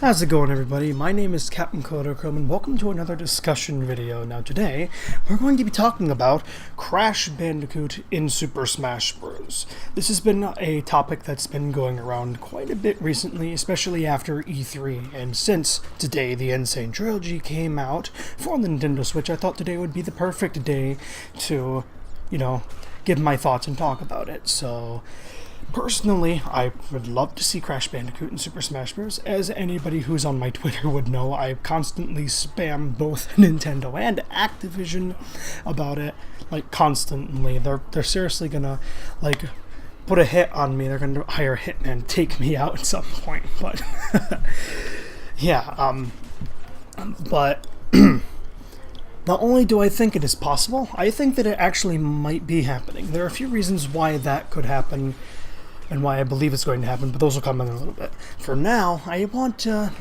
How's it going, everybody? My name is Captain Kodachrome and welcome to another discussion video. Now today, we're going to be talking about Crash Bandicoot in Super Smash Bros. This has been a topic that's been going around quite a bit recently, especially after E3, and since today the Insane Trilogy came out for the Nintendo Switch, I thought today would be the perfect day to, give my thoughts and talk about it. So, personally, I would love to see Crash Bandicoot in Super Smash Bros. As anybody who's on my Twitter would know, I constantly spam both Nintendo and Activision about it, constantly. They're seriously gonna, put a hit on me. They're gonna hire a hitman to take me out at some point, but, yeah, but not only do I think it is possible, I think that it actually might be happening. There are a few reasons why that could happen, and why I believe it's going to happen, but those will come in a little bit. For now, I want to,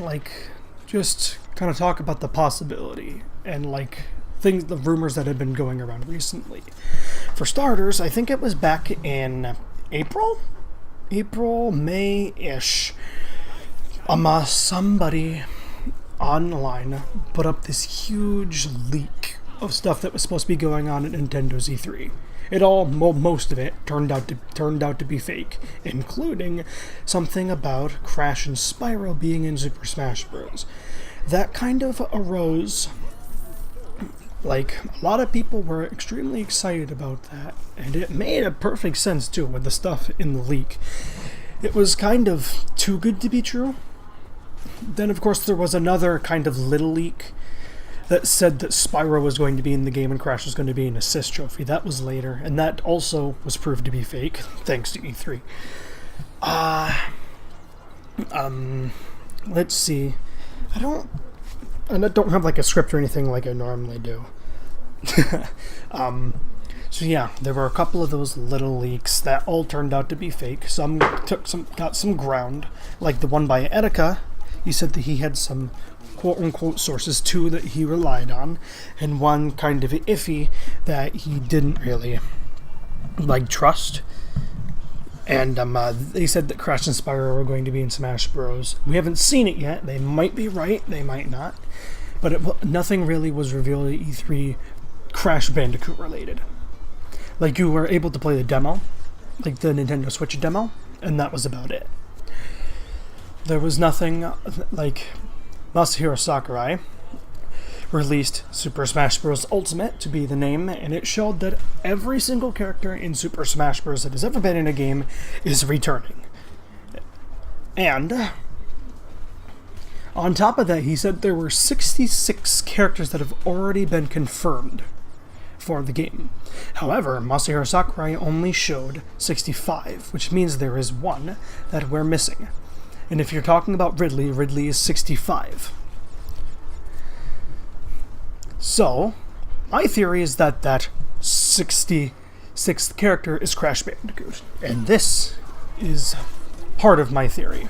just kind of talk about the possibility and, the rumors that have been going around recently. For starters, I think it was back in April, May-ish, somebody online put up this huge leak of stuff that was supposed to be going on at Nintendo's E3. Most of it turned out to be fake, including something about Crash and Spyro being in Super Smash Bros. That kind of arose, a lot of people were extremely excited about that, and it made a perfect sense too with the stuff in the leak. It was kind of too good to be true. Then, of course, there was another kind of little leak that said that Spyro was going to be in the game and Crash was going to be an assist trophy. That was later, and that also was proved to be fake, thanks to E3. Let's see. I don't have a script or anything like I normally do. So yeah, there were a couple of those little leaks that all turned out to be fake. Some got some ground, like the one by Etika. He said that he had some quote-unquote sources too that he relied on, and one kind of iffy that he didn't really trust. And they said that Crash and Spyro were going to be in Smash Bros. We haven't seen it yet. They might be right, they might not, but nothing really was revealed at E3 Crash Bandicoot related. You were able to play the demo, the Nintendo Switch demo, and that was about it. There was nothing Masahiro Sakurai released Super Smash Bros. Ultimate to be the name, and it showed that every single character in Super Smash Bros. That has ever been in a game is returning. And on top of that, he said there were 66 characters that have already been confirmed for the game. However, Masahiro Sakurai only showed 65, which means there is one that we're missing. And if you're talking about Ridley is 65. So, my theory is that 66th character is Crash Bandicoot. And this is part of my theory.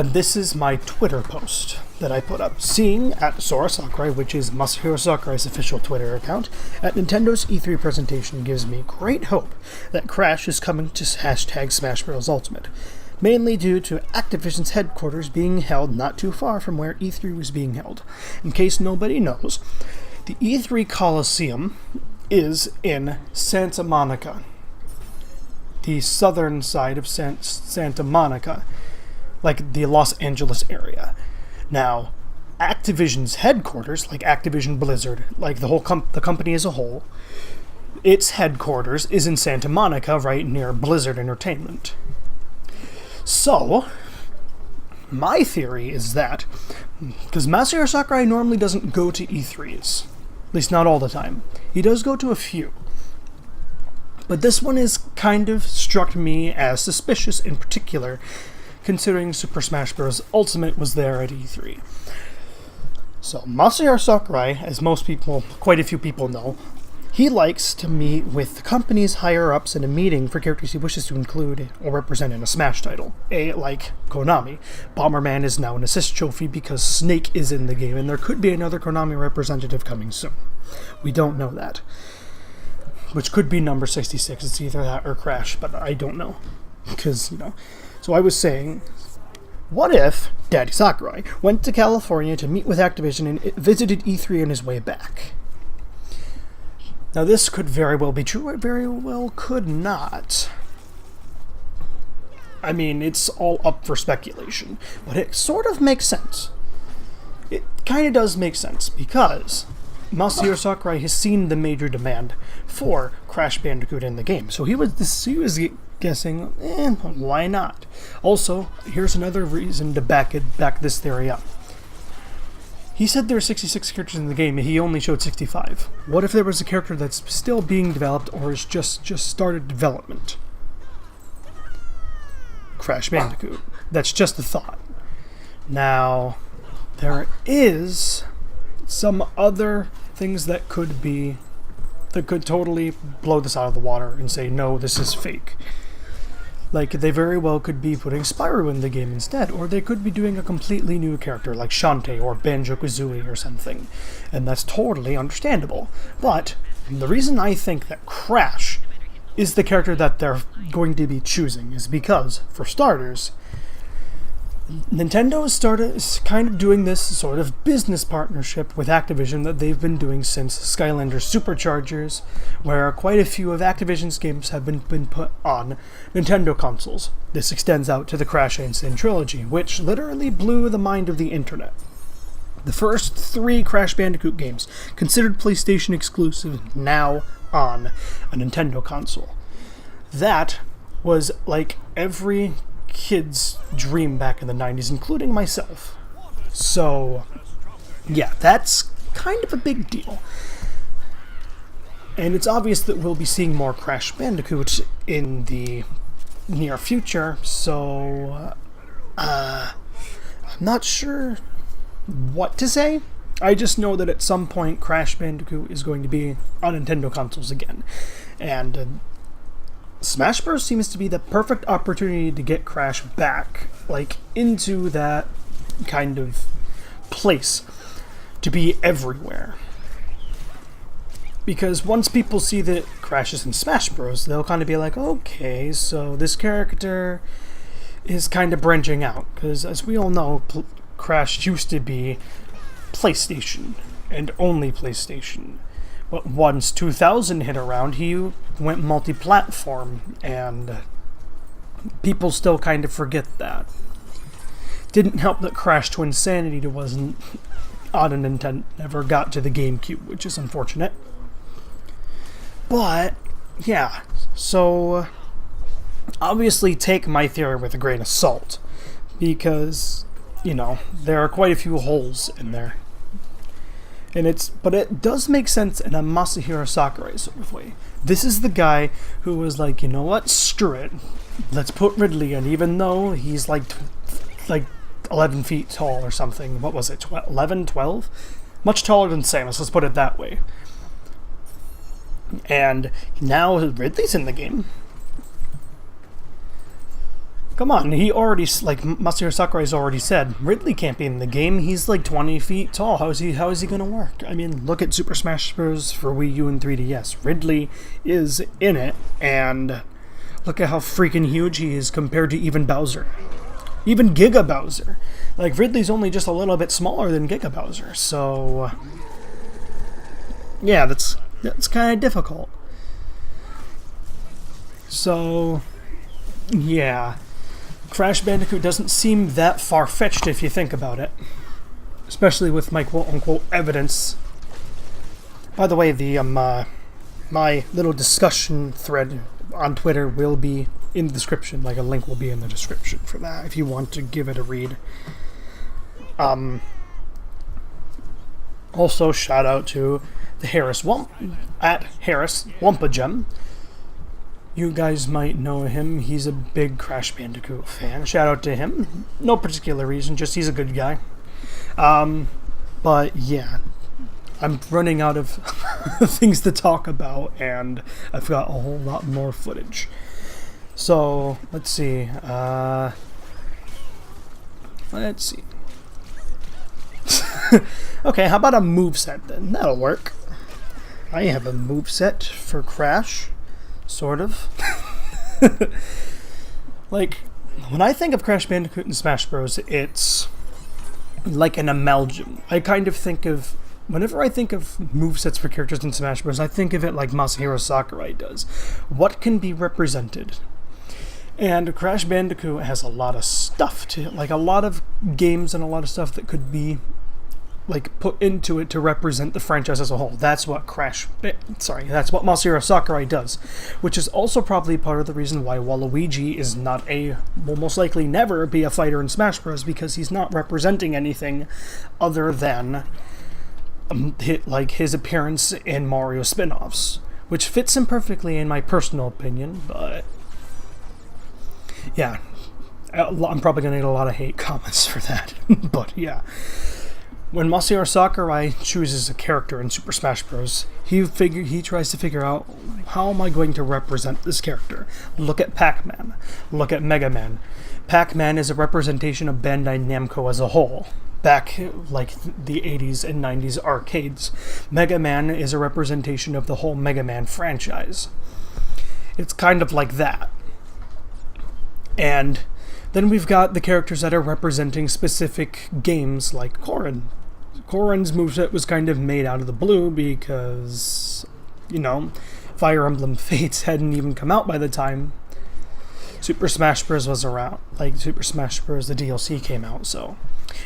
This is my Twitter post that I put up. Seeing at Sora Sakurai, which is Masahiro Sakurai's official Twitter account, at Nintendo's E3 presentation gives me great hope that Crash is coming to #Smash Bros. Ultimate, mainly due to Activision's headquarters being held not too far from where E3 was being held. In case nobody knows, the E3 Coliseum is in Santa Monica, the southern side of Santa Monica, the Los Angeles area. Now, Activision's headquarters, Activision Blizzard, the company as a whole, its headquarters is in Santa Monica, right near Blizzard Entertainment. So, my theory is that, because Masahiro Sakurai normally doesn't go to E3s, at least not all the time, he does go to a few. But this one is kind of struck me as suspicious in particular, considering Super Smash Bros. Ultimate was there at E3. So, Masahiro Sakurai, as quite a few people know, he likes to meet with the company's higher-ups in a meeting for characters he wishes to include or represent in a Smash title. Like Konami, Bomberman is now an assist trophy because Snake is in the game, and there could be another Konami representative coming soon. We don't know that. Which could be number 66, it's either that or Crash, but I don't know. Because, so I was saying, what if Daddy Sakurai went to California to meet with Activision and visited E3 on his way back? Now, this could very well be true. It very well could not. I mean, it's all up for speculation, but it sort of makes sense. It kind of does make sense, because Masahiro Sakurai has seen the major demand for Crash Bandicoot in the game. So he was guessing, why not? Also, here's another reason to back this theory up. He said there are 66 characters in the game, and he only showed 65. What if there was a character that's still being developed or has just started development? Crash Bandicoot. That's just a thought. Now, there is some other things that could totally blow this out of the water and say, no, this is fake. Like, they very well could be putting Spyro in the game instead, or they could be doing a completely new character like Shantae or Banjo-Kazooie or something, and that's totally understandable. But the reason I think that Crash is the character that they're going to be choosing is because, for starters, Nintendo is kind of doing this sort of business partnership with Activision that they've been doing since Skylanders Superchargers, where quite a few of Activision's games have been put on Nintendo consoles. This extends out to the Crash and Sin trilogy, which literally blew the mind of the internet. The first 3 Crash Bandicoot games, considered PlayStation exclusive, now on a Nintendo console. That was like every kid's dream back in the 90s, including myself. So, yeah, that's kind of a big deal. And it's obvious that we'll be seeing more Crash Bandicoot in the near future, so I'm not sure what to say. I just know that at some point Crash Bandicoot is going to be on Nintendo consoles again. And Smash Bros. Seems to be the perfect opportunity to get Crash back, like, into that kind of place, to be everywhere. Because once people see that Crash is in Smash Bros., they'll kind of be like, okay, so this character is kind of branching out. Because as we all know, Crash used to be PlayStation, and only PlayStation. But once 2000 hit around, he went multi-platform, and people still kind of forget that. Didn't help that Crash to Insanity wasn't on a Nintendo, never got to the GameCube, which is unfortunate. But, yeah, so obviously take my theory with a grain of salt, because, there are quite a few holes in there. But it does make sense in a Masahiro Sakurai sort of way. This is the guy who was like, you know what, screw it. Let's put Ridley in, even though he's like 11 feet tall or something. What was it, 11, 12? Much taller than Samus, let's put it that way. And now Ridley's in the game. Come on, he already, Masahiro Sakurai's already said, Ridley can't be in the game, he's like 20 feet tall, how is he gonna work? I mean, look at Super Smash Bros. For Wii U and 3DS, Ridley is in it, and look at how freaking huge he is compared to even Bowser. Even Giga Bowser. Like, Ridley's only just a little bit smaller than Giga Bowser, so yeah, that's kind of difficult. So, yeah. Crash Bandicoot doesn't seem that far-fetched if you think about it. Especially with my quote-unquote evidence. By the way, the my little discussion thread on Twitter will be in the description. Like, a link will be in the description for that if you want to give it a read. Also, shout out to the Harris Wampagem. You guys might know him. He's a big Crash Bandicoot fan. Shout out to him. No particular reason, just he's a good guy. But yeah, I'm running out of things to talk about, and I've got a whole lot more footage. So, let's see. Okay, how about a moveset then? That'll work. I have a moveset for Crash. Sort of. Like, when I think of Crash Bandicoot and Smash Bros, it's like an amalgam. I kind of think of, whenever I think of movesets for characters in Smash Bros, I think of it like Masahiro Sakurai does. What can be represented? And Crash Bandicoot has a lot of stuff to, like a lot of games and a lot of stuff that could be like put into it to represent the franchise as a whole. That's what that's what Masahiro Sakurai does, which is also probably part of the reason why Waluigi is not will most likely never be a fighter in Smash Bros, because he's not representing anything other than his appearance in Mario spin-offs, which fits him perfectly in my personal opinion. But yeah, I'm probably gonna get a lot of hate comments for that. But yeah, when Masahiro Sakurai chooses a character in Super Smash Bros., he tries to figure out, how am I going to represent this character? Look at Pac-Man. Look at Mega Man. Pac-Man is a representation of Bandai Namco as a whole, back like the 80s and 90s arcades. Mega Man is a representation of the whole Mega Man franchise. It's kind of like that. And then we've got the characters that are representing specific games, like Corrin. Corrin's moveset was kind of made out of the blue because, Fire Emblem Fates hadn't even come out by the time Super Smash Bros. Was around. Like, Super Smash Bros. The DLC came out, so.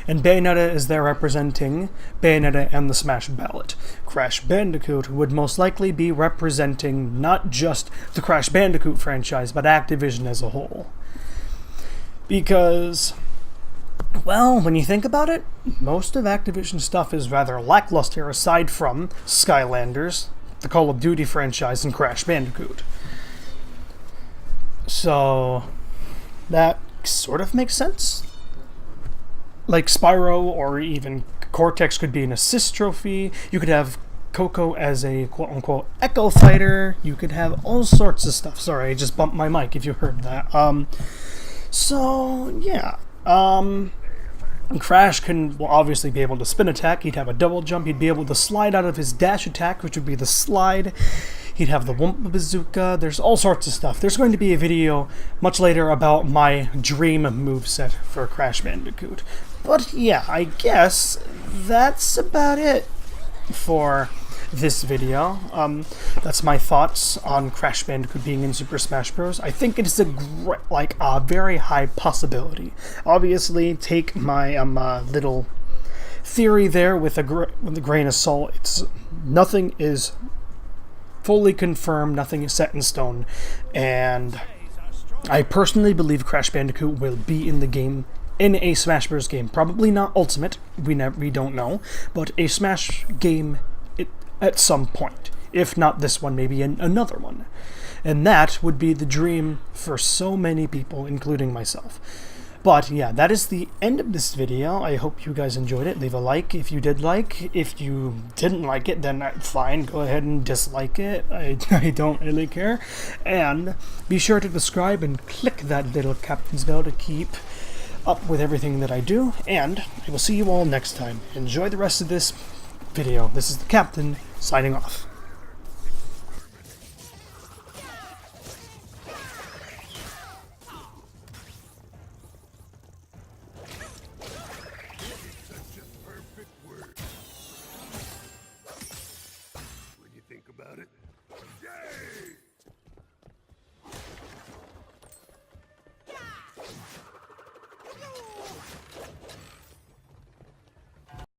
And Bayonetta is there representing Bayonetta and the Smash Ballot. Crash Bandicoot would most likely be representing not just the Crash Bandicoot franchise, but Activision as a whole. Because, well, when you think about it, most of Activision's stuff is rather lackluster aside from Skylanders, the Call of Duty franchise, and Crash Bandicoot. So, that sort of makes sense. Like Spyro or even Cortex could be an assist trophy. You could have Coco as a quote-unquote Echo Fighter. You could have all sorts of stuff. Sorry, I just bumped my mic if you heard that. So, yeah. Crash will obviously be able to spin attack. He'd have a double jump. He'd be able to slide out of his dash attack, which would be the slide. He'd have the Wumpa Bazooka. There's all sorts of stuff. There's going to be a video much later about my dream moveset for Crash Bandicoot. But yeah, I guess that's about it for this video. That's my thoughts on Crash Bandicoot being in Super Smash Bros. I think it is a very high possibility. Obviously, take my little theory there with a grain of salt. Nothing is fully confirmed, nothing is set in stone, and I personally believe Crash Bandicoot will be in the game, in a Smash Bros. Game. Probably not Ultimate, we don't know, but a Smash game at some point. If not this one, maybe another one. And that would be the dream for so many people, including myself. But yeah, that is the end of this video. I hope you guys enjoyed it. Leave a like if you did like. If you didn't like it, then fine, go ahead and dislike it. I don't really care. And be sure to subscribe and click that little captain's bell to keep up with everything that I do. And I will see you all next time. Enjoy the rest of this video. This is the Captain, signing off.